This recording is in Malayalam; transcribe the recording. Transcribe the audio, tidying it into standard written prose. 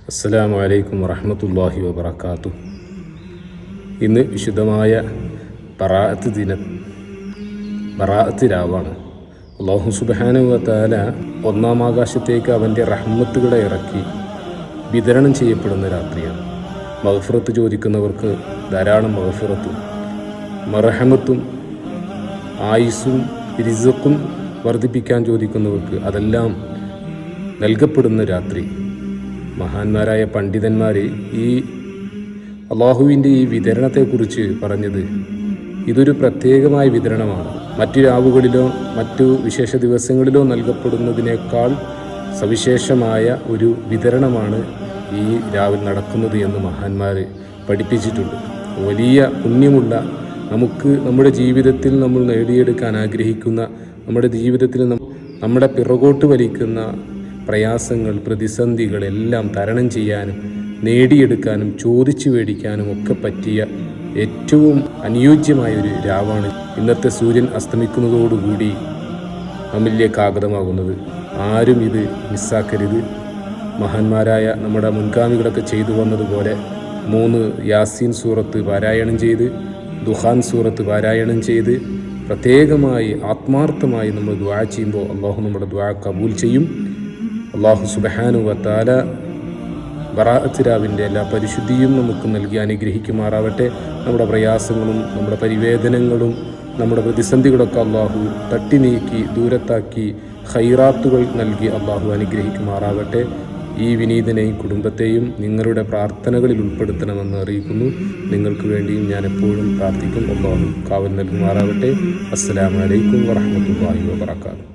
അസ്സലാമു അലൈക്കും വറഹ്മത്തുള്ളാഹി വബറകാതുഹു. ഇന്ന് വിശുദ്ധമായ ബറാഅത്ത് രാവാണ്. അല്ലാഹു സുബ്ഹാനഹു വ തആല ഒന്നാം ആകാശത്തേക്ക് അവൻ്റെ റഹ്മത്തുകളെ ഇറക്കി വിതരണം ചെയ്യപ്പെടുന്ന രാത്രിയാണ്. മഗ്ഫിറത്ത് ചോദിക്കുന്നവർക്ക് ധാരാളം മഗ്ഫിറത്തും മർഹമത്തും ആയുസ്സും റിസ്ഖും വർദ്ധിപ്പിക്കാൻ ചോദിക്കുന്നവർക്ക് അതെല്ലാം നൽകപ്പെടുന്ന രാത്രി. മഹാന്മാരായ പണ്ഡിതന്മാർ ഈ അള്ളാഹുവിൻ്റെ ഈ വിതരണത്തെക്കുറിച്ച് പറഞ്ഞത് ഇതൊരു പ്രത്യേകമായ വിതരണമാണ്. മറ്റു രാവുകളിലോ മറ്റു വിശേഷ ദിവസങ്ങളിലോ നൽകപ്പെടുന്നതിനേക്കാൾ സവിശേഷമായ ഒരു വിതരണമാണ് ഈ രാവിൽ നടക്കുന്നത് എന്ന് മഹാന്മാർ പഠിപ്പിച്ചിട്ടുണ്ട്. വലിയ പുണ്യമുള്ള, നമുക്ക് നമ്മുടെ ജീവിതത്തിൽ നമ്മൾ നേടിയെടുക്കാൻ ആഗ്രഹിക്കുന്ന, നമ്മുടെ ജീവിതത്തിൽ നമ്മുടെ പിറകോട്ട് വലിക്കുന്ന പ്രയാസങ്ങൾ, പ്രതിസന്ധികൾ എല്ലാം തരണം ചെയ്യാനും നേടിയെടുക്കാനും ചോദിച്ചു മേടിക്കാനും ഒക്കെ പറ്റിയ ഏറ്റവും അനുയോജ്യമായ ഒരു രാവാണ് ഇന്നത്തെ സൂര്യൻ അസ്തമിക്കുന്നതോടുകൂടി നമ്മിലേക്ക് ആഗതമാകുന്നത്. ആരും ഇത് മിസ്സാക്കരുത്. മഹാന്മാരായ നമ്മുടെ മുൻഗാമികളൊക്കെ ചെയ്തു വന്നതുപോലെ 3 യാസീൻ സൂറത്ത് പാരായണം ചെയ്ത്, ദുഹാൻ സൂറത്ത് പാരായണം ചെയ്ത് പ്രത്യേകമായി ആത്മാർത്ഥമായി നമ്മൾ ദുആ ചെയ്യുമ്പോൾ അള്ളാഹു നമ്മുടെ ദുആ കബൂൽ ചെയ്യും. അല്ലാഹു സുബ്ഹാനഹു വ തആല ബറാഅത്ത് രാവിൻ്റെ എല്ലാ പരിശുദ്ധിയും നമുക്ക് നൽകി അനുഗ്രഹിക്കുമാറാവട്ടെ. നമ്മുടെ പ്രയാസങ്ങളും നമ്മുടെ പരിവേദനങ്ങളും നമ്മുടെ പ്രതിസന്ധികളൊക്കെ അള്ളാഹു തട്ടി നീക്കി ദൂരത്താക്കി ഖൈറാത്തുകൾ നൽകി അള്ളാഹു അനുഗ്രഹിക്കുമാറാവട്ടെ. ഈ വിനീതനെയും കുടുംബത്തെയും നിങ്ങളുടെ പ്രാർത്ഥനകളിൽ ഉൾപ്പെടുത്തണമെന്ന് അറിയിക്കുന്നു. നിങ്ങൾക്ക് വേണ്ടിയും ഞാൻ എപ്പോഴും പ്രാർത്ഥിക്കും. അള്ളാഹു കാവൽ നൽകുമാറാവട്ടെ. അസ്സലാമു അലൈക്കും വറഹ്മത്തുള്ളാഹി വബറകാതുഹു.